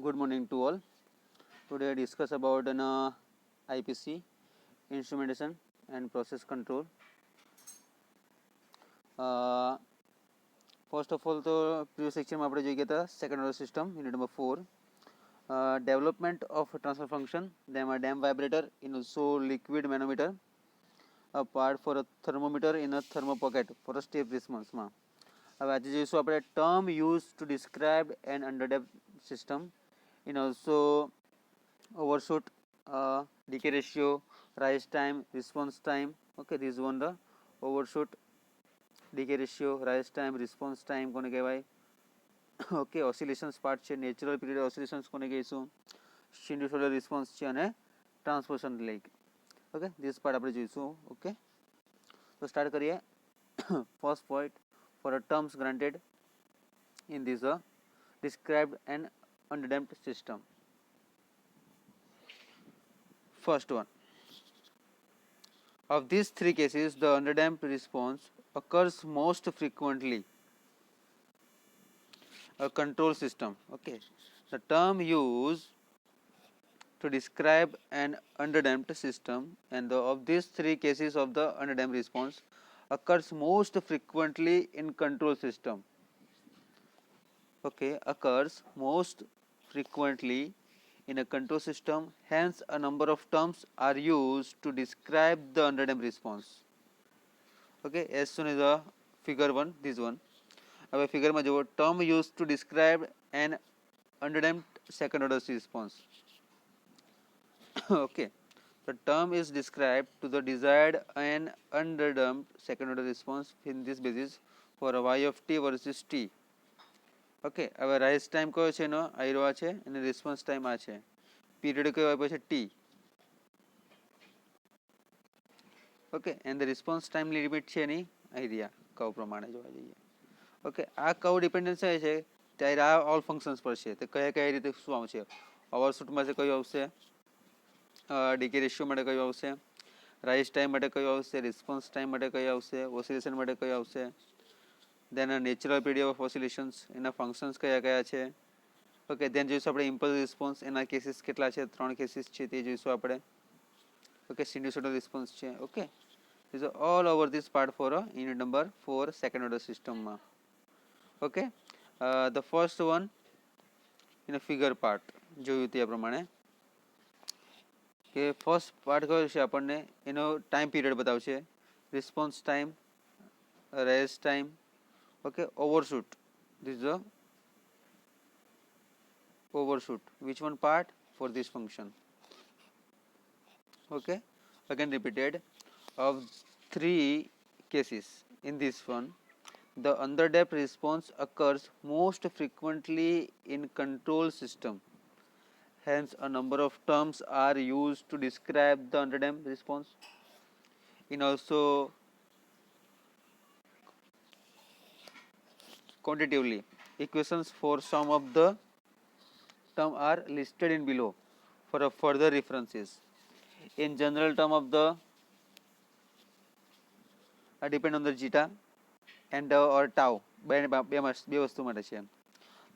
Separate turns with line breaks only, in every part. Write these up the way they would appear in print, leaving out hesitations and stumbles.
Good morning to all. Today I discuss about an IPC, instrumentation and process control. First of all, तो previous section में આપણે જોઈ ગયા હતા second order system unit number 4. Development of transfer function, then a dam vibrator in also liquid manometer, a part for a thermometer in a thermopocket for a step response માં. હવે આજે જોઈશું આપણે term used to describe an underdamped system in also overshoot, decay ratio, rise time, response time. Okay, this one the overshoot, decay ratio, rise time, response time કોને કહેવાય. Okay, oscillations part છે, natural period oscillations કોને કહીશું, સિન્યુસોઇડલ response છે અને ટ્રાન્સપોર્શન leg. Okay, this part આપણે જોઈશું. Okay, તો સ્ટાર્ટ કરીએ. First point for a terms granted in this described an underdamped system. First one. Of these three cases, the underdamped response occurs most frequently. A control system. Okay. The term used to describe an underdamped system and of these three cases of the underdamped response occurs most frequently in control system. Okay, occurs most frequently in a control system, hence a number of terms are used to describe the underdamped response. Okay, as soon as the figure 1, this one. હવે ફિગરમાં જુઓ, term used to describe an underdamped second order response. Okay, the term is described to the desired and underdamped second order response in this basis for a y of t versus t. Okay, હવે rise time કયો છે એનો આયરો આ છે અને response time આ છે. Period કયો આપ્યો છે T. Okay, and the response time limit છે એની આઈડિયા કવ પ્રમાણે જોવા જઈએ. ઓકે, આ કવ ડિપેન્ડન્સ છે ત્યારે આ ઓલ ફંક્શન્સ પર છે. તો કયા કઈ રીતે શું આવશે, ઓવરશૂટમાં છે કયું આવશે, ડીકે રેશિયો માટે કયું આવશે, રાઇઝ ટાઈમ માટે કયું આવશે, રિસ્પોન્સ ટાઈમ માટે કયું આવશે, ઓસિલેશન માટે કયું આવશે, દેન નેચરલ પીરિયડ ઓફ ઓસિલેશન્સ એના ફંક્શન્સ કયા કયા છે. ઓકે, દેન જોઈશું આપણે ઇમ્પલ્સ રિસ્પોન્સ એના કેસીસ કેટલા છે, 3 કેસીસ છે તે જોઈશું આપણે. ઓકે, સિન્યુસોઇડલ રિસ્પોન્સ છે. Okay, this are all over this part for unit number 4 second order સિસ્ટમમાં. Okay, the first one in figure part જોયું તે પ્રમાણે કે ફર્સ્ટ પાર્ટ કયો છે આપણને એનો ટાઈમ પીરિયડ બતાવશે, response time, rise time. Okay, overshoot, this is a overshoot. Which one part? For this function. Okay, again repeated. Of 3 cases in this one, the underdamped response occurs most frequently in control system, hence a number of terms are used to describe the underdamped response. In also quantitatively, equations for some of the term are listed in below for a further references. In general term of the depend on the zeta and or tau, બે વસ્તુ માટે છે.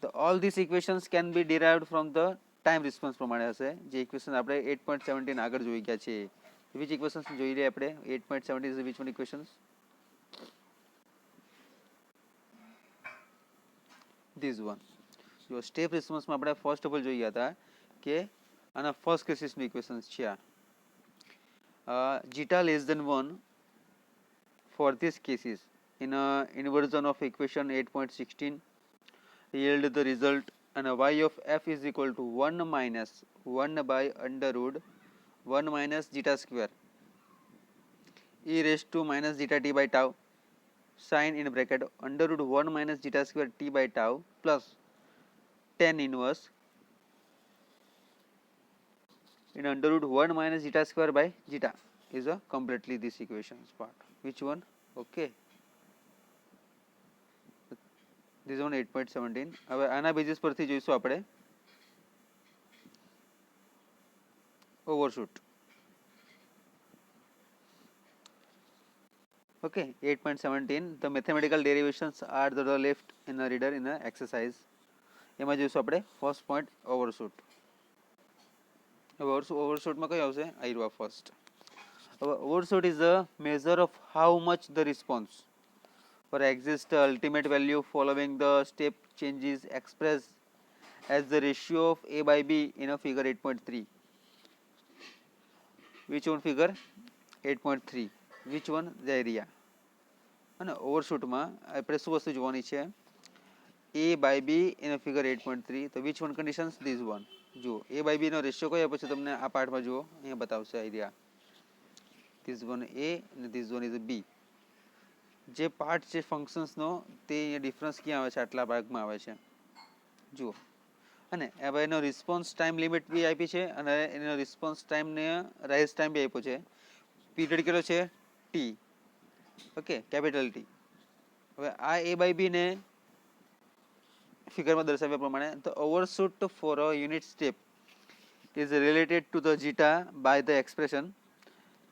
તો all these equations can be derived from the time response પ્રમાણે હશે, જે equation આપણે 8.17 આગળ જોઈ ગયા છે. which equations જોઈ લઈએ આપણે. 8.17 is which one equations? this one. જો સ્ટેપ રિસ્પોન્સમાં આપણે ફર્સ્ટ ઓફ ઓલ જોઈ ગયા હતા કે આના ફર્સ્ટ કેસીસનું ઇક્વેશન્સ છે આ. zeta less than 1 for these cases in a inversion of equation 8.16 yield the result and y of f is equal to 1 minus 1 by under root 1 minus zeta square e raised to minus zeta t by tau sin in bracket under root 1 minus zeta square t by tau plus tan inverse in under root 1 minus zeta square by zeta is a completely this equations part. Which one? Okay, this one 8.17. હવે આના basis પરથી જોઈશું આપણે overshoot. Okay, 8.17. The mathematical derivations are to the left in the reader in the exercise. એમાં જોઈશું આપણે first point overshoot. હવે ઓવરશૂટમાં કયું આવશે? આ રહ્યું ફર્સ્ટ. હવે overshoot is a measure of how much the response or exist the ultimate value following the step changes expressed as the ratio of A by B in a figure 8.3. Which one figure? 8.3. Which one? The area. અને ઓવરશૂટમાં આપણે શું વસ્તુ જોવાની છે? A by B in a figure 8.3. તો which one conditions? This one. જુઓ A by B નો ratio કયો પછી તમને આ પાર્ટમાં જુઓ અહીંયા બતાવશે idea. This one A and this one is a B. જે પાર્ટ છે ફંક્શન્સનો તે અહીંયા ડિફરન્સ ક્યાં આવે છે? આટલા ભાગમાં આવે છે. જુઓ અને હવે એનો રિસ્પોન્સ ટાઈમ લિમિટ બી આપી છે અને એનો રિસ્પોન્સ ટાઈમને રાઇઝ ટાઈમ બી આપ્યો છે. પીરિયડ કેટલો છે? ટી. Okay, capital T. હવે આ A by B ને ફિગરમાં દર્શાવ્યા પ્રમાણે the overshoot for a unit step is related to the zeta by the expression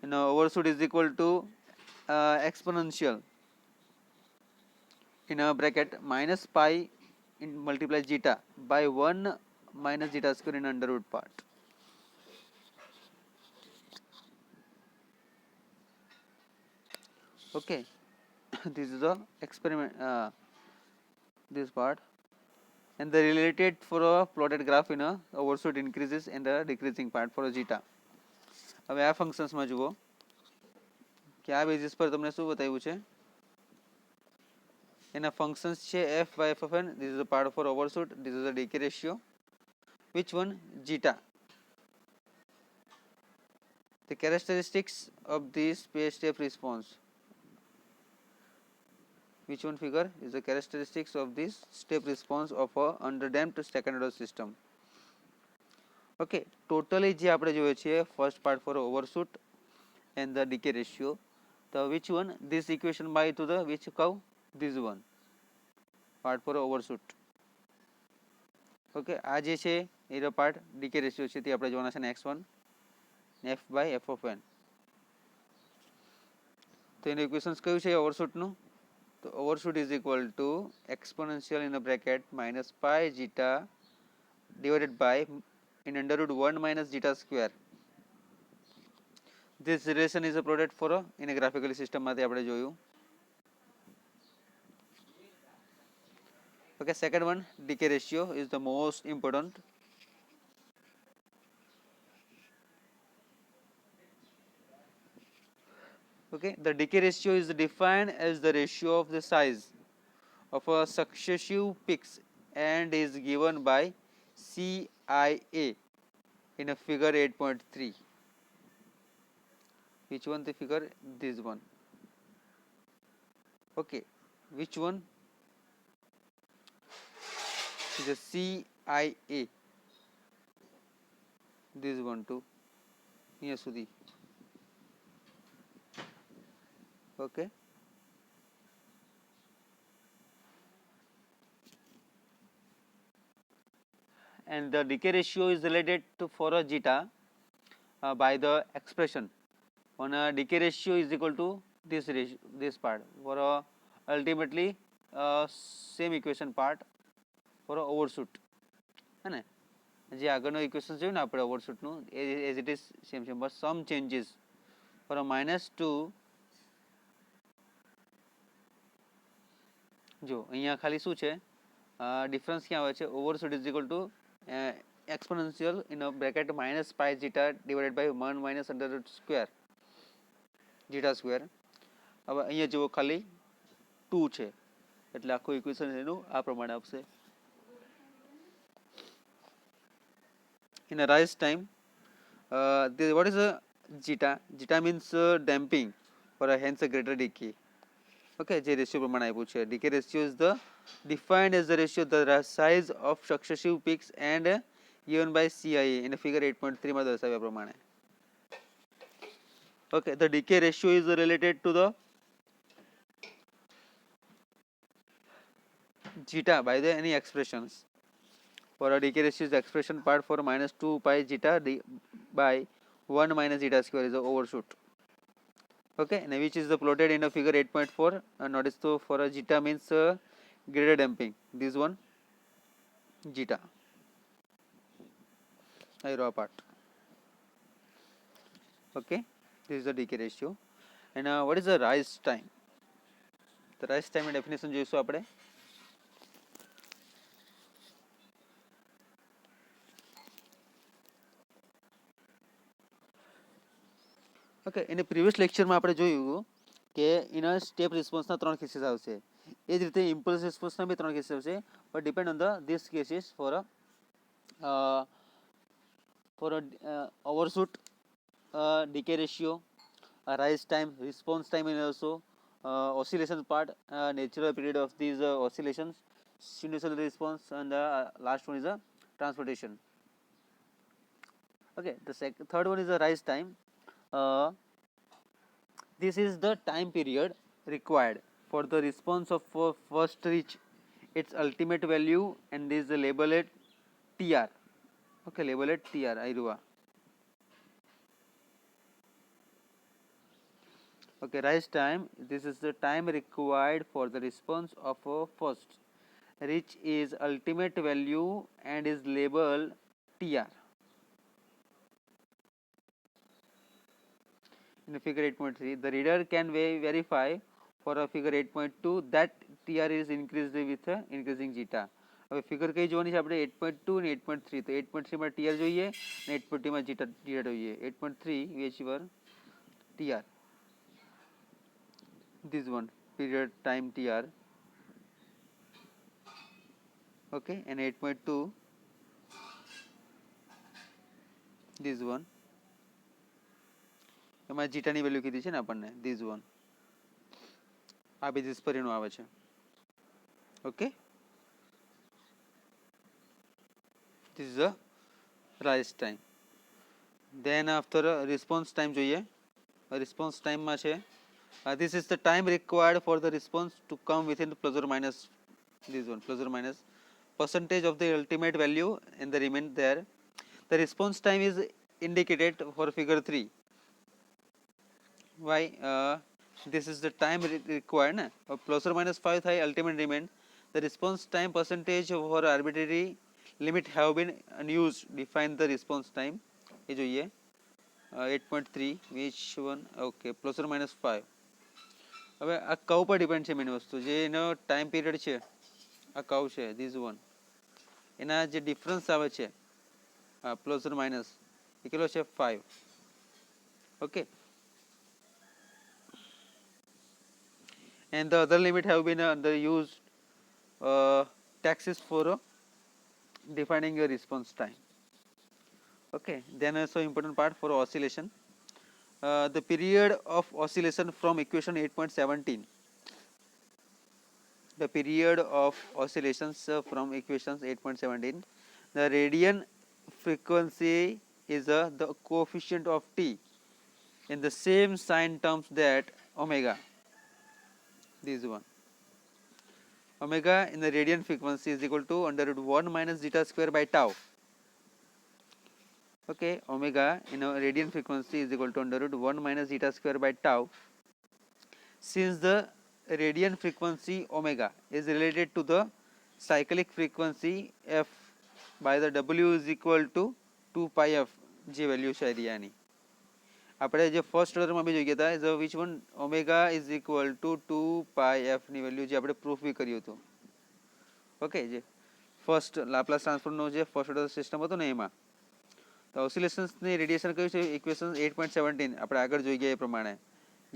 and overshoot is equal to exponential in a bracket minus pi in multiply zeta by 1 minus zeta square in under root part. Okay, this is the experiment, this part, and the related for a plotted graph in a overshoot increases and the decreasing part for a zeta. હવે આ ફંક્શન્સમાં જુઓ કે આ basis પર તમને શું બતાવ્યું છે? એના ફંક્શન્સ છે f by f of n. This is a part for overshoot. This is a decay ratio. Which one? Zeta. The characteristics of this space step response. Which one figure is the characteristics of this step response of a underdamped second order system? Okay, totally જે આપણે જોઈએ છીએ first part for overshoot and the decay ratio. So which one? This equation by to the which curve? This one, part for overshoot. Okay, આ જે છે એનો part decay ratio છે તે આપણે જોવાના છે ને x1 f by f of n. તો એનું ઇક્વેશન્સ કયું છે ઓવરશૂટનું? તો overshoot is equal to exponential in a bracket minus pi zeta divided by in under root 1 minus zeta square. This relation is a product for a in a graphical system માંથી આપણે જોયું. Okay, second one, decay ratio is the most important. Okay, the decay ratio is defined as the ratio of the size of a successive peaks and is given by CIA in a figure 8.3. Which one the figure? This one. Okay, which one? Is a CIA. This one too. Here સુધી. Okay. And the decay ratio is related to for a zeta by the expression on a decay ratio is equal to this ratio, this part for a ultimately same equation part for a overshoot. है ना? જે આગળનો equation જોયું ને આપણે ઓવરશૂટનું as it is same છે બસ સમ changes four -2. જો અહીંયા ખાલી શું છે ડિફરન્સ ક્યાં આવે છે? Overshoot is equal two exponential in a bracket minus pi zeta divided by 1 minus under root square zeta square. હવે અહીંયા જુઓ ખાલી 2 છે એટલે આખું ઇક્વેશન એનું આ પ્રમાણે આવશે. In a rise time, what is a zeta? Zeta means damping or hence a greater decay. Okay, જે રેશિયો પ્રમાણે આપ્યું છે. Decay ratio is the defined as the ratio of the size of successive peaks and given by CIA in a figure 8.3 માં દર્શાવ્યા પ્રમાણે. Okay, the decay ratio is related to the zeta by the any expressions. For a decay ratio is the expression part for -2 pi zeta by 1 minus zeta square is the overshoot. Okay, and which is the plotted in a figure 8.4. Notice to for a zeta means greater damping. This one, zeta. I draw apart. Okay, this is the decay ratio. And what is the rise time? The rise time definition જોઈશું આપણે. Okay, એને previous લેક્ચરમાં આપણે જોયું કે એના step રિસ્પોન્સના 3 cases આવશે. એ જ રીતે ઇમ્પલ્સ રિસ્પોન્સના બી 3 કેસીસ આવશે, but depend on the this cases for overshoot, decay ratio, rise time, response time, and also oscillation part, natural period of these oscillations, sinusoidal response, and the last one is the transportation. Okay, the third one is the rise time. This is the time period required for the response of first reach its ultimate value, and this is labeled TR. Okay, labeled TR. Irua. Okay, rise time. This is the time required for the response of a first reach is ultimate value and is labeled TR. In figure 8.3, the reader can verify for a figure 8.2 that TR is increased with increasing zeta. હવે figure કઈ જોવાની છે આપણે? 8.2 અને 8.3. તો 8.3 માં TR જોઈએ અને 8.2 માં zeta જોઈએ. 8.3 we achieve TR. This one period time TR. Okay, and 8.2 this one. એમાં જીટાની વેલ્યુ કીધી છે ને આપણને, this one. આ બેઝિસ પર એનું આવે છે. Okay, this is the rise time. Then after response time જોઈએ. response time માં છે this is the time required for the response to come within plus or minus this one, plus or minus percentage of the ultimate value and the remain there. The response time is indicated for figure 3. Why? This is the time required na? Plus or minus 5 થાય ultimate remain. The response time percentage for arbitrary limit have been unused. Define the response time. એ જોઈએ 8.3 which one? Okay, plus or minus 5. હવે આ curve પર depend છે main વસ્તુ, જે એનો time period છે, આ કર્વ છે this one, એના જે ડિફરન્સ આવે છે પ્લસ ઓર માઇનસ એ કેટલો છે 5. Okay, and the other limit have been used taxes for defining your response time. Okay, then also important part for oscillation. The period of oscillation from equation 8.17. The period of oscillations from equations 8.17. The radian frequency is the coefficient of t in the same sign terms that omega. This one. Omega in the radian frequency is equal to under root 1 minus zeta square by tau. Okay, omega in a radian frequency is equal to under root 1 minus zeta square by tau. Since the radian frequency omega is related to the cyclic frequency f by the w is equal to 2 pi f, જે value છે એરિયાની આપણે જે first ઓર્ડરમાં બી જોઈ ગયા હતા, which one omega is equal to 2 pi f ની વેલ્યુ જે આપણે પ્રૂફ બી કર્યું હતું. ઓકે, જે ફર્સ્ટ લાપ્લાસ ટ્રાન્સફોર્મનો જે ફર્સ્ટ ઓર્ડર સિસ્ટમ હતો ને એમાં તો ઓસિલેશન્સની રેડિયેશન કયું છે ઇક્વેશન 8.17 આપણે આગળ જોઈ ગયા એ પ્રમાણે,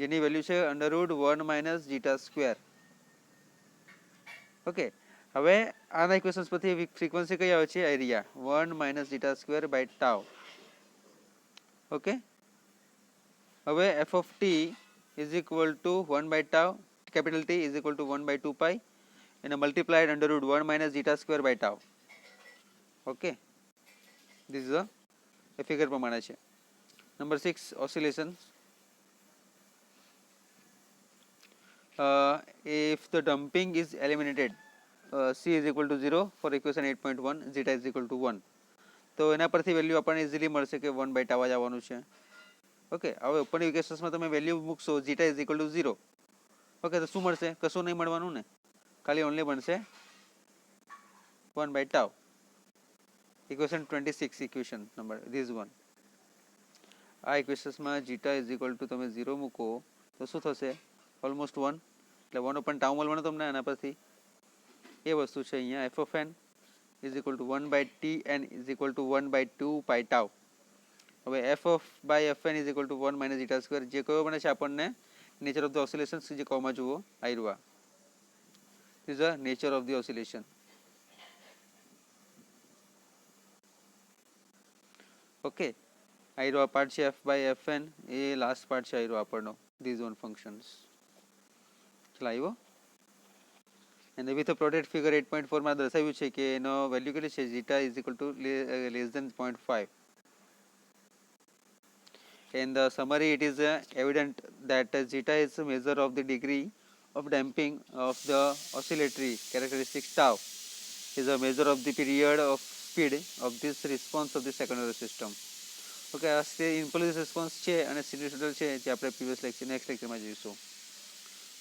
જેની વેલ્યુ છે under root 1 minus zeta square. Okay, હવે આના ઇક્વેશન્સ પરથી ફ્રીક્વન્સી કઈ આવે છે એરિયા 1 minus zeta square by tau. Okay, હવે F of T is equal to 1 by tau, capital T is equal to 1 by 2 pi અને multiplied under root 1 minus zeta square by tau. Okay, this is a figure પ્રમાણે છે. Number 6 oscillation. If the damping is eliminated, c is equal to 0 for equation 8.1, zeta is equal to 1. તો એના પરથી value આપણને easily મળશે કે 1 by tau જ આવવાનું છે. ઓકે, હવે ઓપન ઇક્વેશન્સમાં તમે વેલ્યુ મૂકશો zeta is equal to 0. Okay, તો શું મળશે? કશું નહીં મળવાનું ને, ખાલી ઓનલી બનશે 1 by tau. Equation 26 equation number this one. આ ઇક્વેશન્સમાં જીટા ઇઝ ઇક્વલ ટુ તમે 0 મૂકો તો શું થશે? ઓલમોસ્ટ 1 એટલે 1 ટાઉ મળવાનું તમને આના પરથી. એ વસ્તુ છે અહીંયા F of N is equal to 1/t n is equal to 1/2 pi tau. હવે F of by F N is equal to 1 minus zeta square જે કયો બને છે આપણને નેચર ઓફ ધ ઓસિલેશન જે કહમાં જુઓ આયરવા is a nature of the oscillation. Okay આયરો આ પાર્ટ છે એફ બાય એફ એન એ લાસ્ટ પાર્ટ છે આયરો આપણનો ધીઝ વન ફંક્શન્સ ચાલ આવ્યો. અને વિથ પ્રોડક્ટ ફિગર 8.4 માં દર્શાવ્યું છે કે એનો વેલ્યુ કેટલી છે zeta is equal to less than 0.5. In the summary, it is evident that zeta is a measure of the degree of damping of the oscillatory characteristic tau is a measure of the period of speed of this response of the secondary system. Okay, આ impulse response છે અને sinusoidal છે જે આપણે previous lecture next લેક્ચરમાં જોઈશું.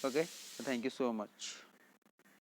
Okay, thank you so much.